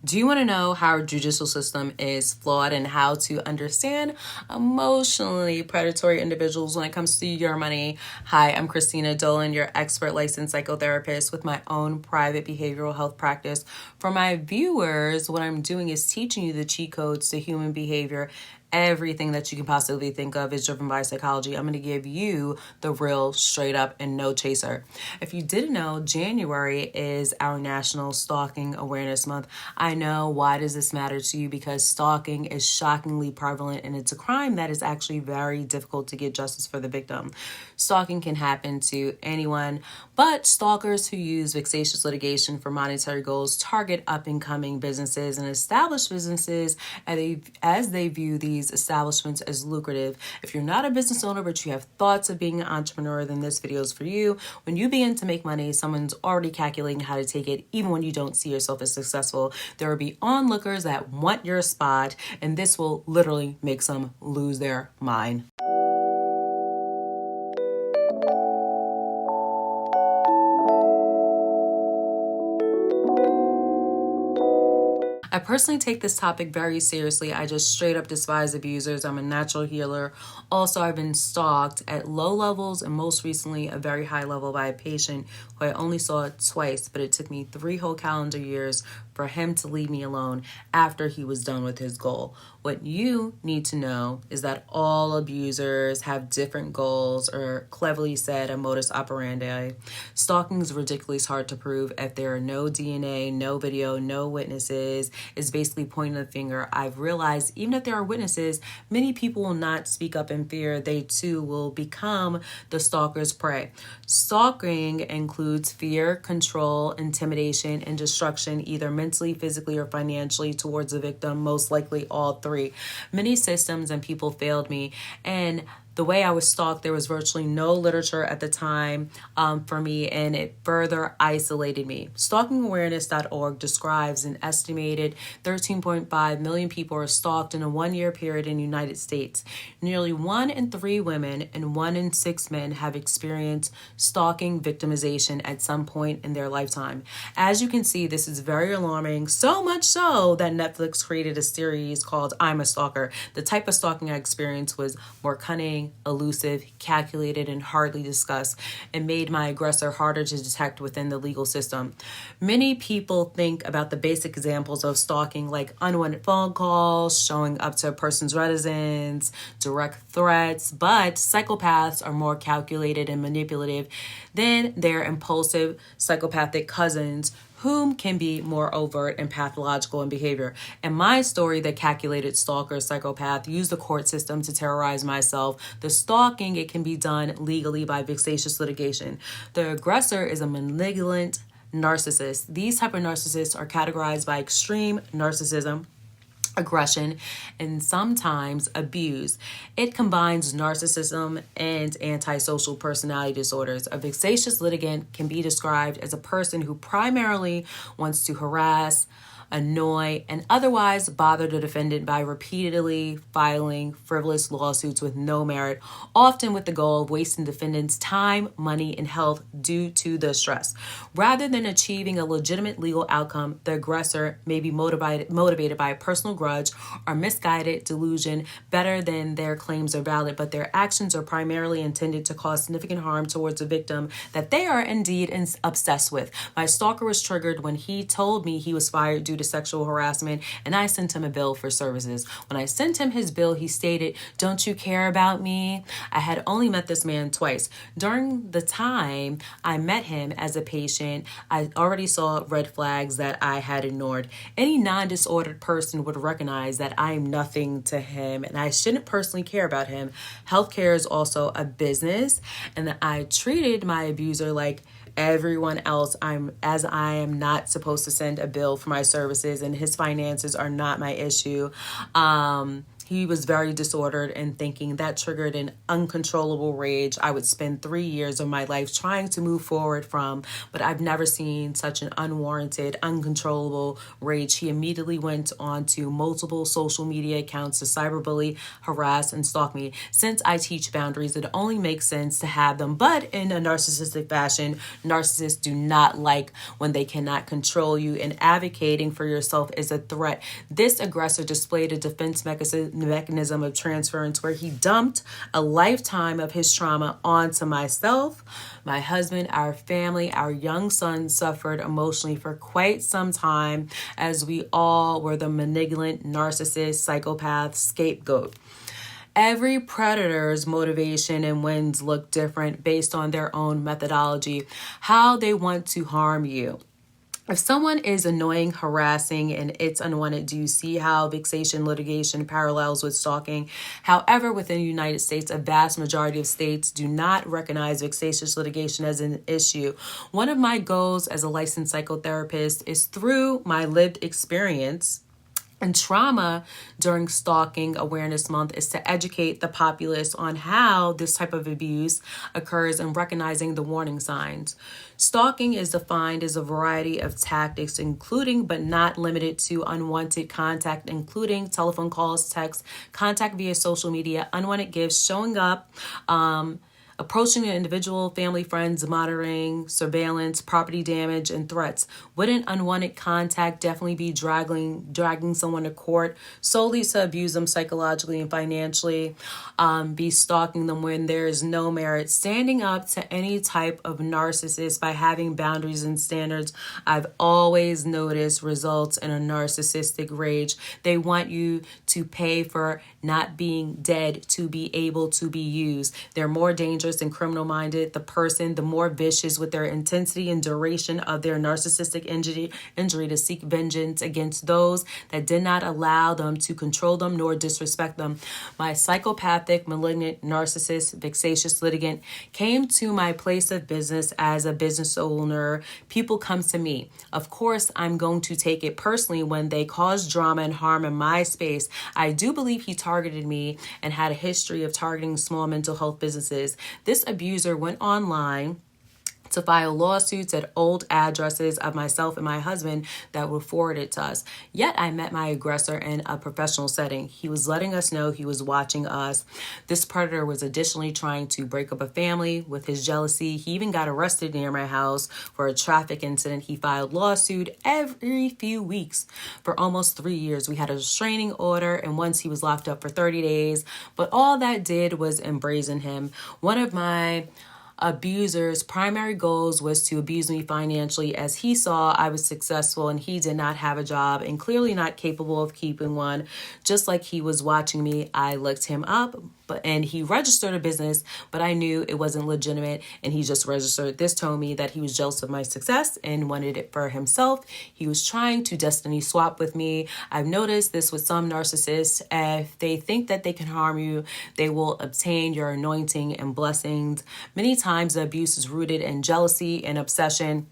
Do you want to know how our judicial system is flawed and how to understand emotionally predatory individuals when it comes to your money? Hi, I'm Christina Dolan, your expert licensed psychotherapist with my own private behavioral health practice. For my viewers, what I'm doing is teaching you the cheat codes to human behavior. Everything that you can possibly think of is driven by psychology. I'm going to give you the real, straight up, and no chaser. If you didn't know, January is our National Stalking Awareness Month. I know, why does this matter to you? Because stalking is shockingly prevalent and it's a crime that is actually very difficult to get justice for the victim. Stalking can happen to anyone, but stalkers who use vexatious litigation for monetary goals target up-and-coming businesses and established businesses as they view these establishments as lucrative. If you're not a business owner but you have thoughts of being an entrepreneur, then this video is for you. When you begin to make money, someone's already calculating how to take it, even when you don't see yourself as successful. There will be onlookers that want your spot, and this will literally make some lose their mind. I personally take this topic very seriously. I just straight up despise abusers. I'm a natural healer. Also, I've been stalked at low levels and most recently a very high level by a patient who I only saw twice, but it took me 3 whole calendar years for him to leave me alone after he was done with his goal. What you need to know is that all abusers have different goals, or cleverly said, a modus operandi. Stalking is ridiculously hard to prove if there are no DNA, no video, no witnesses. It's basically pointing the finger. I've realized even if there are witnesses, many people will not speak up in fear. They too will become the stalker's prey. Stalking includes fear, control, intimidation, and destruction, either mentally, physically, or financially towards the victim, most likely all three. Many systems and people failed me, and the way I was stalked, there was virtually no literature at the time for me, and it further isolated me. StalkingAwareness.org describes an estimated 13.5 million people are stalked in a 1-year period in the United States. Nearly 1 in 3 women and 1 in 6 men have experienced stalking victimization at some point in their lifetime. As you can see, this is very alarming, so much so that Netflix created a series called I'm a Stalker. The type of stalking I experienced was more cunning, elusive, calculated, and hardly discussed, and made my aggressor harder to detect within the legal system. Many people think about the basic examples of stalking like unwanted phone calls, showing up to a person's residence, direct threats, but psychopaths are more calculated and manipulative than their impulsive psychopathic cousins, whom can be more overt and pathological in behavior. In my story, the calculated stalker psychopath used the court system to terrorize myself. The stalking, it can be done legally by vexatious litigation. The aggressor is a malignant narcissist. These type of narcissists are categorized by extreme narcissism, aggression, and sometimes abuse. It combines narcissism and antisocial personality disorders. A vexatious litigant can be described as a person who primarily wants to harass, annoy, and otherwise bother the defendant by repeatedly filing frivolous lawsuits with no merit, often with the goal of wasting defendants' time, money, and health due to the stress. Rather than achieving a legitimate legal outcome, the aggressor may be motivated by a personal grudge or misguided delusion better than their claims are valid, but their actions are primarily intended to cause significant harm towards a victim that they are indeed obsessed with. My stalker was triggered when he told me he was fired due to sexual harassment, and I sent him a bill for services. When I sent him his bill, he stated, "Don't you care about me?" I had only met this man twice. During the time I met him as a patient, I already saw red flags that I had ignored. Any non-disordered person would recognize that I am nothing to him, and I shouldn't personally care about him. Healthcare is also a business, and that I treated my abuser like everyone else. I am not supposed to send a bill for my services, and his finances are not my issue. He was very disordered in thinking. That triggered an uncontrollable rage I would spend 3 years of my life trying to move forward from, but I've never seen such an unwarranted, uncontrollable rage. He immediately went on to multiple social media accounts to cyberbully, harass, and stalk me. Since I teach boundaries, it only makes sense to have them, but in a narcissistic fashion, narcissists do not like when they cannot control you, and advocating for yourself is a threat. This aggressor displayed a defense mechanism of transference where he dumped a lifetime of his trauma onto myself, my husband, our family. Our young son suffered emotionally for quite some time, as we all were the malignant, narcissist, psychopath, scapegoat. Every predator's motivation and wins look different based on their own methodology, how they want to harm you. If someone is annoying, harassing, and it's unwanted, do you see how vexation litigation parallels with stalking? However, within the United States, a vast majority of states do not recognize vexatious litigation as an issue. One of my goals as a licensed psychotherapist is, through my lived experience and trauma during Stalking Awareness Month, is to educate the populace on how this type of abuse occurs and recognizing the warning signs. Stalking is defined as a variety of tactics, including but not limited to unwanted contact, including telephone calls, texts, contact via social media, unwanted gifts, showing up, approaching an individual, family, friends, monitoring, surveillance, property damage, and threats. Wouldn't unwanted contact definitely be dragging someone to court solely to abuse them psychologically and financially, be stalking them when there is no merit? Standing up to any type of narcissist by having boundaries and standards, I've always noticed, results in a narcissistic rage. They want you to pay for not being dead to be able to be used. They're more dangerous and criminal-minded. The person, the more vicious with their intensity and duration of their narcissistic injury to seek vengeance against those that did not allow them to control them nor disrespect them. My psychopathic, malignant, narcissist, vexatious litigant came to my place of business as a business owner. People come to me. Of course, I'm going to take it personally when they cause drama and harm in my space. I do believe he targeted me and had a history of targeting small mental health businesses. This abuser went online to file lawsuits at old addresses of myself and my husband that were forwarded to us. Yet I met my aggressor in a professional setting. He was letting us know he was watching us. This predator was additionally trying to break up a family with his jealousy. He even got arrested near my house for a traffic incident. He filed lawsuit every few weeks for almost 3 years. We had a restraining order, and once he was locked up for 30 days. But all that did was embrazen him. One of my abuser's primary goals was to abuse me financially, as he saw I was successful and he did not have a job and clearly not capable of keeping one. Just like he was watching me, I looked him up, and he registered a business, but I knew it wasn't legitimate, and he just registered. This told me that he was jealous of my success and wanted it for himself. He was trying to destiny swap with me. I've noticed this with some narcissists. If they think that they can harm you, they will obtain your anointing and blessings. Many times the abuse is rooted in jealousy and obsession.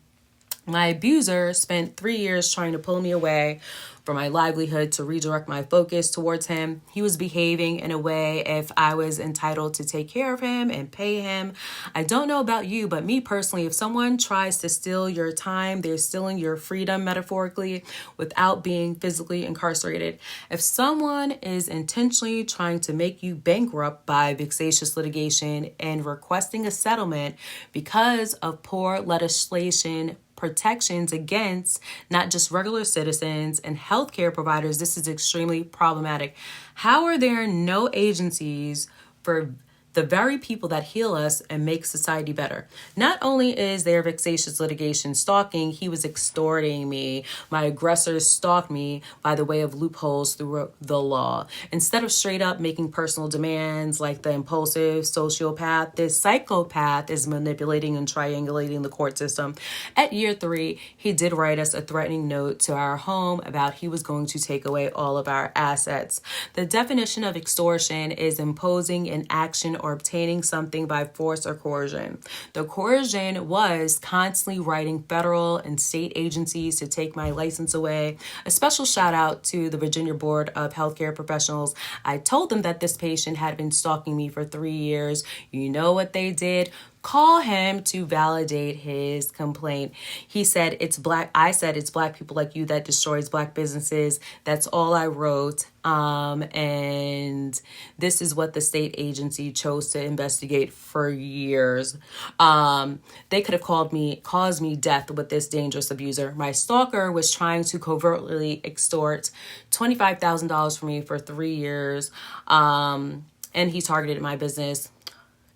My abuser spent 3 years trying to pull me away from my livelihood to redirect my focus towards him. He was behaving in a way if I was entitled to take care of him and pay him. I don't know about you, but me personally, if someone tries to steal your time, they're stealing your freedom metaphorically without being physically incarcerated. If someone is intentionally trying to make you bankrupt by vexatious litigation and requesting a settlement because of poor legislation, protections against not just regular citizens and healthcare providers, this is extremely problematic. How are there no agencies for the very people that heal us and make society better? Not only is there vexatious litigation stalking, he was extorting me. My aggressor stalked me by the way of loopholes through the law. Instead of straight up making personal demands like the impulsive sociopath, this psychopath is manipulating and triangulating the court system. At year 3, he did write us a threatening note to our home about he was going to take away all of our assets. The definition of extortion is imposing an action or obtaining something by force or coercion. The coercion was constantly writing federal and state agencies to take my license away. A special shout out to the Virginia Board of Healthcare Professionals. I told them that this patient had been stalking me for 3 years. You know what they did? Call him to validate his complaint. He said, it's black. I said, it's black people like you that destroys black businesses. That's all I wrote. And this is what the state agency chose to investigate for years. They could have caused me death with this dangerous abuser. My stalker was trying to covertly extort $25,000 from me for 3 years. And he targeted my business.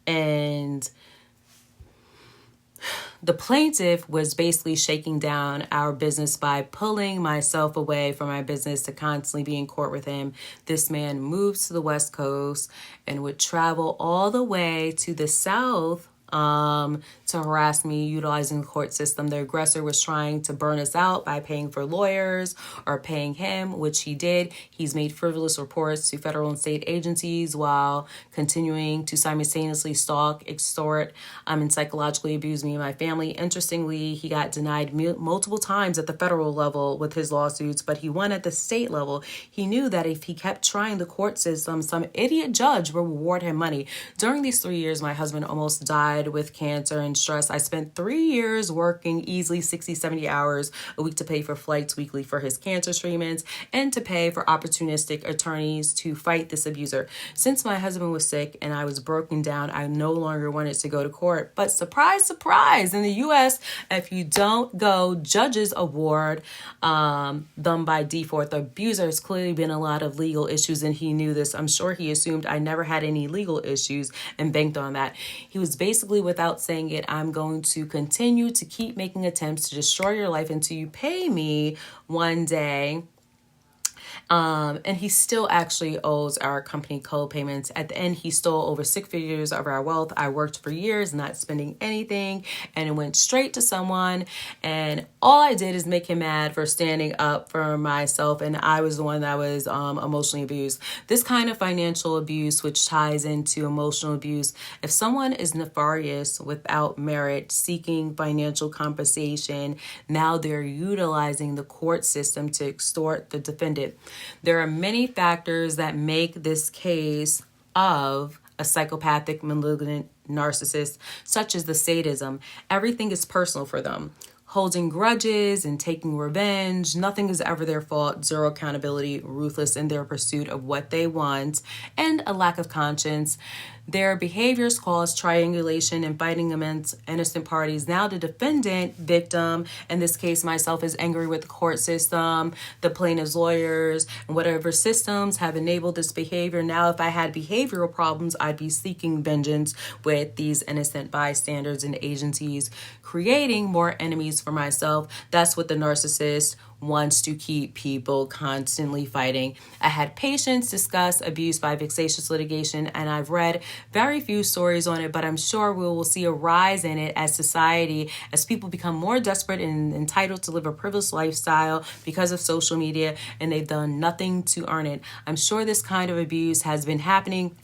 And the plaintiff was basically shaking down our business by pulling myself away from my business to constantly be in court with him. This man moved to the West Coast and would travel all the way to the South to harass me utilizing the court system. The aggressor was trying to burn us out by paying for lawyers or paying him, which he did. He's made frivolous reports to federal and state agencies while continuing to simultaneously stalk, extort, and psychologically abuse me and my family. Interestingly, he got denied multiple times at the federal level with his lawsuits, but he won at the state level. He knew that if he kept trying the court system, some idiot judge would reward him money. During these 3 years, my husband almost died with cancer and stress. I spent 3 years working easily 60, 70 hours a week to pay for flights weekly for his cancer treatments and to pay for opportunistic attorneys to fight this abuser. Since my husband was sick and I was broken down, I no longer wanted to go to court. But surprise, surprise, in the U.S., if you don't go, judges award them by default. The abuser has clearly been a lot of legal issues, and he knew this. I'm sure he assumed I never had any legal issues and banked on that. He was basically, without saying it, I'm going to continue to keep making attempts to destroy your life until you pay me one day. And he still actually owes our company co-payments. At the end, he stole over 6 figures of our wealth. I worked for years not spending anything, and it went straight to someone. And all I did is make him mad for standing up for myself, and I was the one that was emotionally abused. This kind of financial abuse, which ties into emotional abuse, if someone is nefarious without merit, seeking financial compensation, now they're utilizing the court system to extort the defendant. There are many factors that make this case of a psychopathic, malignant narcissist, such as the sadism. Everything is personal for them. Holding grudges and taking revenge. Nothing is ever their fault. Zero accountability, ruthless in their pursuit of what they want, and a lack of conscience. Their behaviors cause triangulation and fighting against innocent parties. Now the defendant, victim, in this case myself, is angry with the court system, the plaintiff's lawyers, and whatever systems have enabled this behavior. Now if I had behavioral problems, I'd be seeking vengeance with these innocent bystanders and agencies, creating more enemies for myself. That's what the narcissist wants to keep people constantly fighting. I had patients discuss abuse by Vexatious litigation, and I've read very few stories on it, but I'm sure we will see a rise in it as society, as people become more desperate and entitled to live a privileged lifestyle because of social media, and they've done nothing to earn it. I'm sure this kind of abuse has been happening,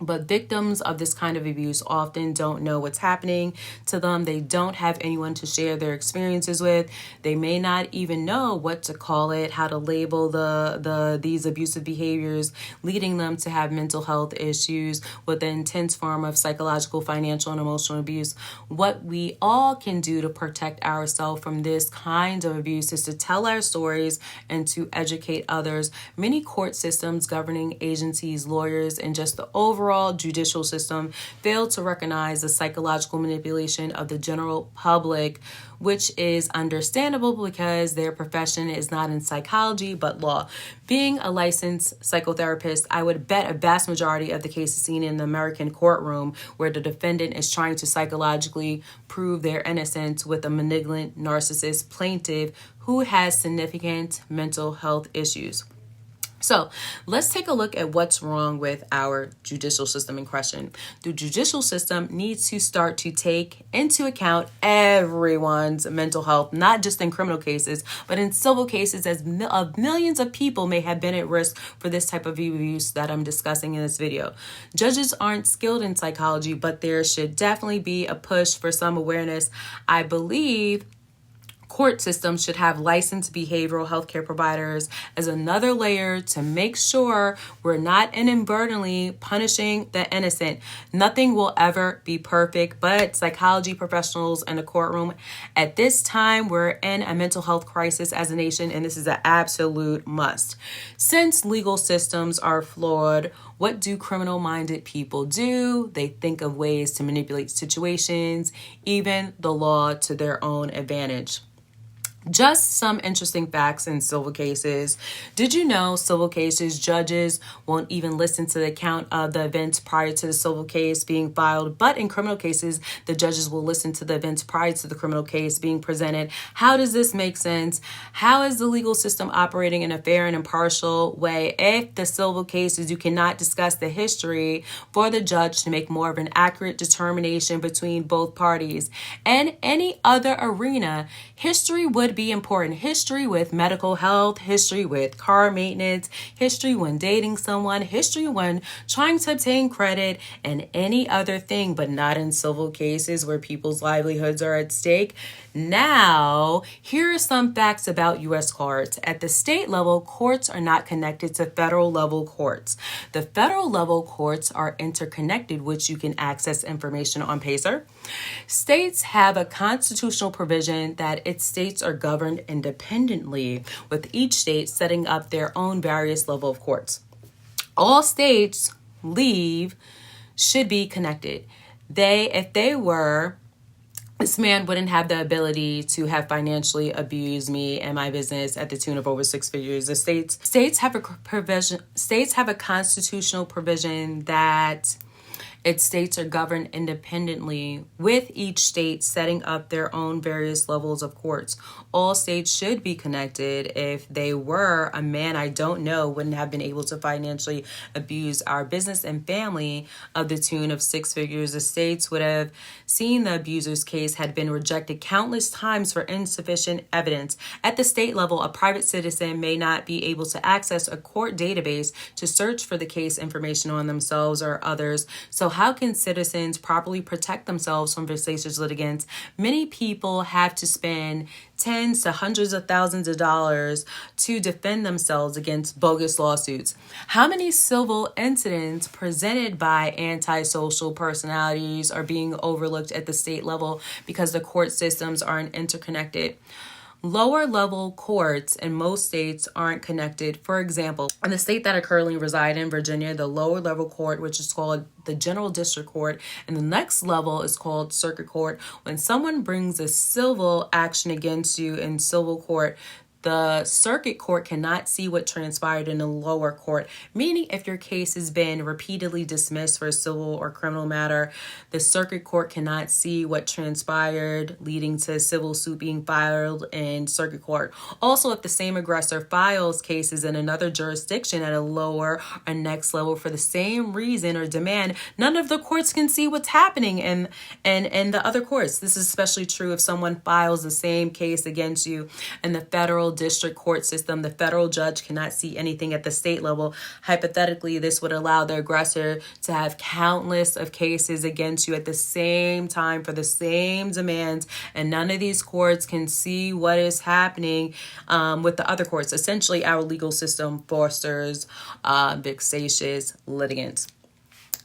but victims of this kind of abuse often don't know what's happening to them. They don't have anyone to share their experiences with. They may not even know what to call it, how to label these abusive behaviors, leading them to have mental health issues with the intense form of psychological, financial, and emotional abuse. What we all can do to protect ourselves from this kind of abuse is to tell our stories and to educate others. Many court systems, governing agencies, lawyers, and just the overall judicial system failed to recognize the psychological manipulation of the general public, which is understandable because their profession is not in psychology but law. Being a licensed psychotherapist, I would bet a vast majority of the cases seen in the American courtroom where the defendant is trying to psychologically prove their innocence with a malignant narcissist plaintiff who has significant mental health issues. So let's take a look at what's wrong with our judicial system in question. The judicial system needs to start to take into account everyone's mental health, not just in criminal cases, but in civil cases, as millions of people may have been at risk for this type of abuse that I'm discussing in this video. Judges aren't skilled in psychology, but there should definitely be a push for some awareness. I believe court systems should have licensed behavioral healthcare providers as another layer to make sure we're not inadvertently punishing the innocent. Nothing will ever be perfect, but psychology professionals in the courtroom at this time, we're in a mental health crisis as a nation, and this is an absolute must. Since legal systems are flawed, what do criminal-minded people do? They think of ways to manipulate situations, even the law, to their own advantage. Just some interesting facts in civil cases. Did you know civil cases, judges won't even listen to the account of the events prior to the civil case being filed, but in criminal cases, the judges will listen to the events prior to the criminal case being presented. How does this make sense? How is the legal system operating in a fair and impartial way? If the civil cases, you cannot discuss the history for the judge to make more of an accurate determination between both parties. In any other arena, history would be important. History with medical health, history with car maintenance, history when dating someone, history when trying to obtain credit, and any other thing, but not in civil cases where people's livelihoods are at stake. Now, here are some facts about U.S. courts. At the state level, courts are not connected to federal level courts. The federal level courts are interconnected, which you can access information on PACER. States have a constitutional provision that its states are governed independently, with each state setting up their own various level of courts. All states should be connected. If they were, this man wouldn't have the ability to have financially abused me and my business at the tune of over 6 figures. The states have a constitutional provision that its states are governed independently, with each state setting up their own various levels of courts. All states should be connected. If they were, a man I don't know wouldn't have been able to financially abuse our business and family of the tune of 6 figures. The states would have seen the abuser's case had been rejected countless times for insufficient evidence. At the state level, a private citizen may not be able to access a court database to search for the case information on themselves or others. So how can citizens properly protect themselves from vexatious litigants? Many people have to spend tens to hundreds of thousands of dollars to defend themselves against bogus lawsuits. How many civil incidents presented by antisocial personalities are being overlooked at the state level because the court systems aren't interconnected? Lower level courts in most states aren't connected. For example, in the state that I currently reside in, Virginia, the lower level court, which is called the General District Court, and the next level is called Circuit Court. When someone brings a civil action against you in civil court, the circuit court cannot see what transpired in the lower court, meaning if your case has been repeatedly dismissed for a civil or criminal matter, the circuit court cannot see what transpired, leading to a civil suit being filed in circuit court. Also, if the same aggressor files cases in another jurisdiction at a lower or next level for the same reason or demand, none of the courts can see what's happening in the other courts. This is especially true if someone files the same case against you in the federal district court system. The federal judge cannot see anything at the state level. Hypothetically, this would allow the aggressor to have countless of cases against you at the same time for the same demands, and none of these courts can see what is happening with the other courts. Essentially, our legal system fosters vexatious litigants.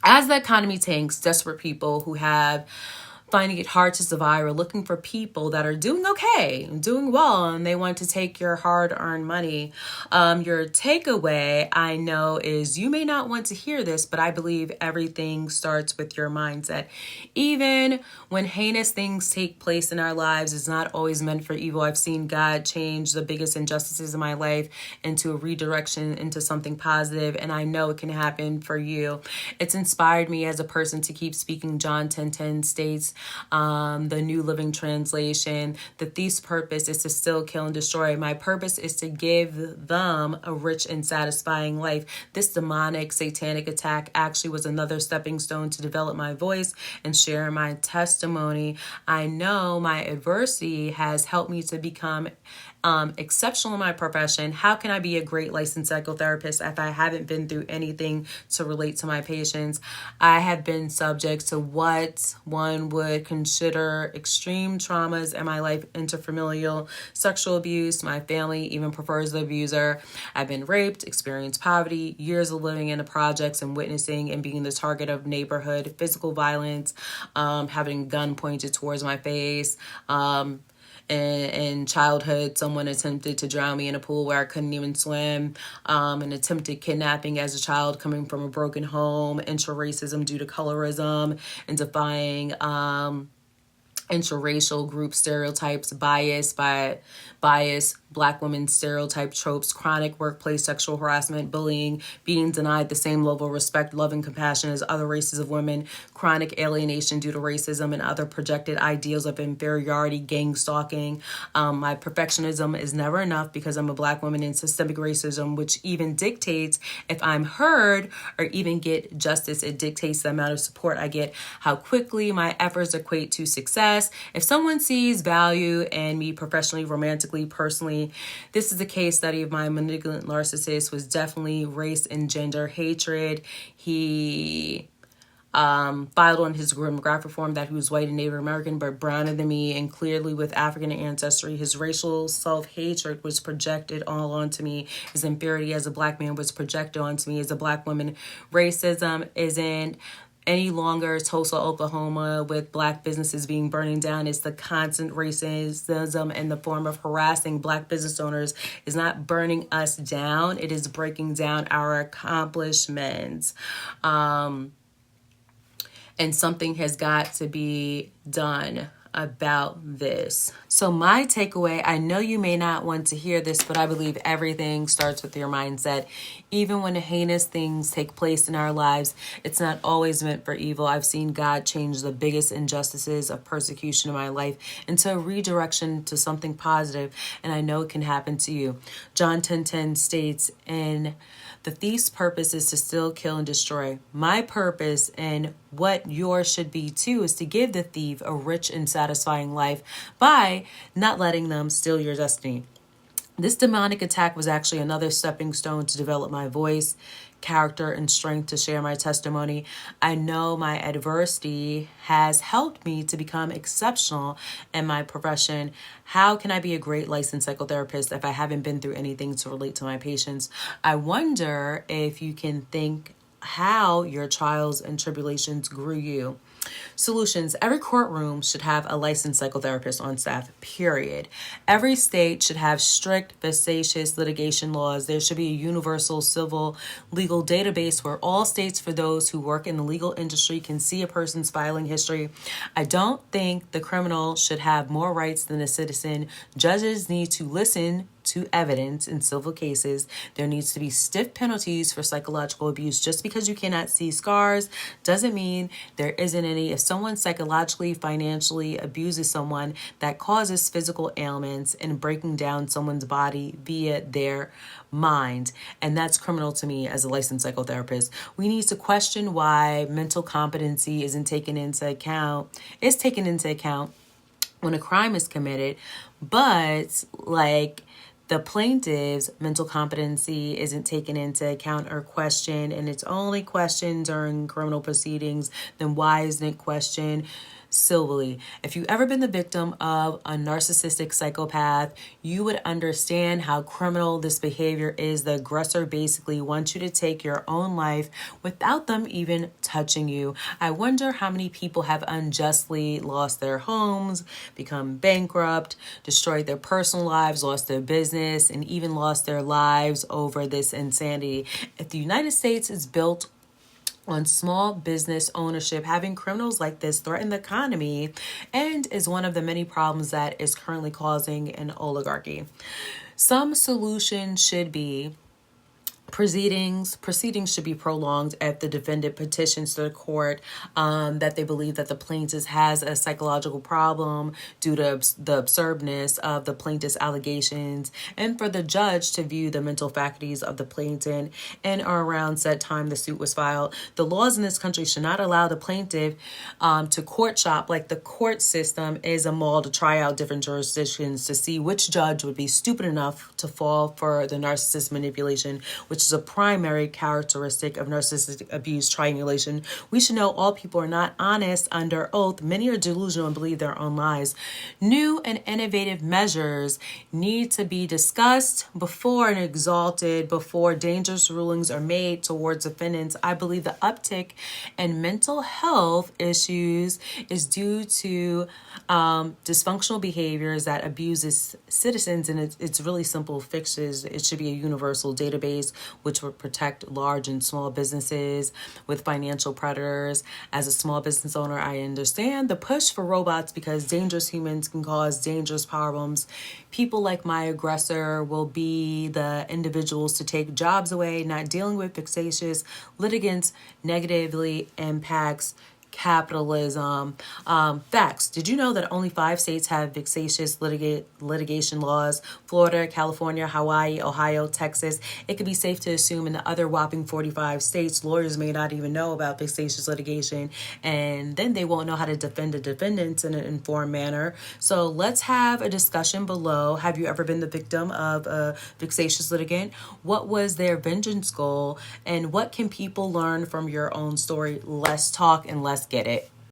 As the economy tanks, desperate people who have finding it hard to survive or looking for people that are doing okay, doing well, and they want to take your hard-earned money. Your takeaway, I know, is you may not want to hear this, but I believe everything starts with your mindset. Even when heinous things take place in our lives, it's not always meant for evil. I've seen God change the biggest injustices in my life into a redirection, into something positive, and I know it can happen for you. It's inspired me as a person to keep speaking. John 10:10 states, the New Living Translation. The thief's purpose is to steal, kill, and destroy. My purpose is to give them a rich and satisfying life. This demonic, satanic attack actually was another stepping stone to develop my voice and share my testimony. I know my adversity has helped me to become exceptional in my profession. How can I be a great licensed psychotherapist if I haven't been through anything to relate to my patients? I have been subject to what one would consider extreme traumas in my life: interfamilial sexual abuse. My family even prefers the abuser. I've been raped, experienced poverty, years of living in the projects and witnessing and being the target of neighborhood physical violence, having a gun pointed towards my face. In childhood, someone attempted to drown me in a pool where I couldn't even swim. An attempted kidnapping as a child coming from a broken home. Intra-racism due to colorism and defying interracial group stereotypes, bias, Black women stereotype tropes, chronic workplace sexual harassment, bullying, being denied the same level of respect, love, and compassion as other races of women, chronic alienation due to racism and other projected ideals of inferiority, gang stalking. My perfectionism is never enough because I'm a Black woman, in systemic racism, which even dictates if I'm heard or even get justice. It dictates the amount of support I get, how quickly my efforts equate to success. If someone sees value in me professionally, romantically, personally, this is a case study of my malignant narcissist. Was definitely race and gender hatred. He filed on his demographic form that he was white and Native American, but browner than me, and clearly with African ancestry. His racial self-hatred was projected all onto me. His inferiority as a Black man was projected onto me as a Black woman. Racism isn't any longer Tulsa, Oklahoma, with Black businesses being burning down. It's the constant racism in the form of harassing Black business owners is not burning us down. It is breaking down our accomplishments. And something has got to be done about this. So my takeaway, I know you may not want to hear this, but I believe everything starts with your mindset. Even when heinous things take place in our lives, it's not always meant for evil. I've seen God change the biggest injustices of persecution in my life into a redirection to something positive, and I know it can happen to you. John 10:10 states, "And the thief's purpose is to steal, kill, and destroy." My purpose, and what yours should be too, is to give the thief a rich and satisfying life by not letting them steal your destiny. This demonic attack was actually another stepping stone to develop my voice, character, and strength to share my testimony. I know my adversity has helped me to become exceptional in my profession. How can I be a great licensed psychotherapist if I haven't been through anything to relate to my patients? I wonder if you can think how your trials and tribulations grew you. Solutions. Every courtroom should have a licensed psychotherapist on staff, period. Every state should have strict, vexatious litigation laws. There should be a universal civil legal database where all states, for those who work in the legal industry, can see a person's filing history. I don't think the criminal should have more rights than the citizen. Judges need to listen to evidence in civil cases. There needs to be stiff penalties for psychological abuse. Just because you cannot see scars doesn't mean there isn't any. If someone psychologically, financially abuses someone, that causes physical ailments and breaking down someone's body via their mind. And that's criminal to me as a licensed psychotherapist. We need to question why mental competency isn't taken into account. It's taken into account when a crime is committed, but the plaintiff's mental competency isn't taken into account or questioned, and it's only questioned during criminal proceedings. Then why isn't it questioned civilly? If you've ever been the victim of a narcissistic psychopath, you would understand how criminal this behavior is. The aggressor basically wants you to take your own life without them even touching you. I wonder how many people have unjustly lost their homes, become bankrupt, destroyed their personal lives, lost their business, and even lost their lives over this insanity. If the United States is built on small business ownership, having criminals like this threaten the economy and is one of the many problems that is currently causing an oligarchy. Some solution should be Proceedings should be prolonged if the defendant petitions to the court that they believe that the plaintiff has a psychological problem due to the absurdness of the plaintiff's allegations, and for the judge to view the mental faculties of the plaintiff in or around said time the suit was filed. The laws in this country should not allow the plaintiff to court shop like the court system is a mall to try out different jurisdictions to see which judge would be stupid enough to fall for the narcissist manipulation, which is a primary characteristic of narcissistic abuse triangulation. We should know all people are not honest under oath. Many are delusional and believe their own lies. New and innovative measures need to be discussed before and exalted before dangerous rulings are made towards defendants. I believe the uptick in mental health issues is due to dysfunctional behaviors that abuses citizens, and it's really simple fixes. It should be a universal database which would protect large and small businesses with financial predators. As a small business owner, I understand the push for robots because dangerous humans can cause dangerous problems. People like my aggressor will be the individuals to take jobs away. Not dealing with vexatious litigants negatively impacts capitalism. Facts. Did you know that only 5 states have vexatious litigation laws? Florida, California, Hawaii, Ohio, Texas. It could be safe to assume in the other whopping 45 states, lawyers may not even know about vexatious litigation, and then they won't know how to defend the defendants in an informed manner. So let's have a discussion below. Have you ever been the victim of a vexatious litigant? What was their vengeance goal? And what can people learn from your own story? Let's talk and let's get it.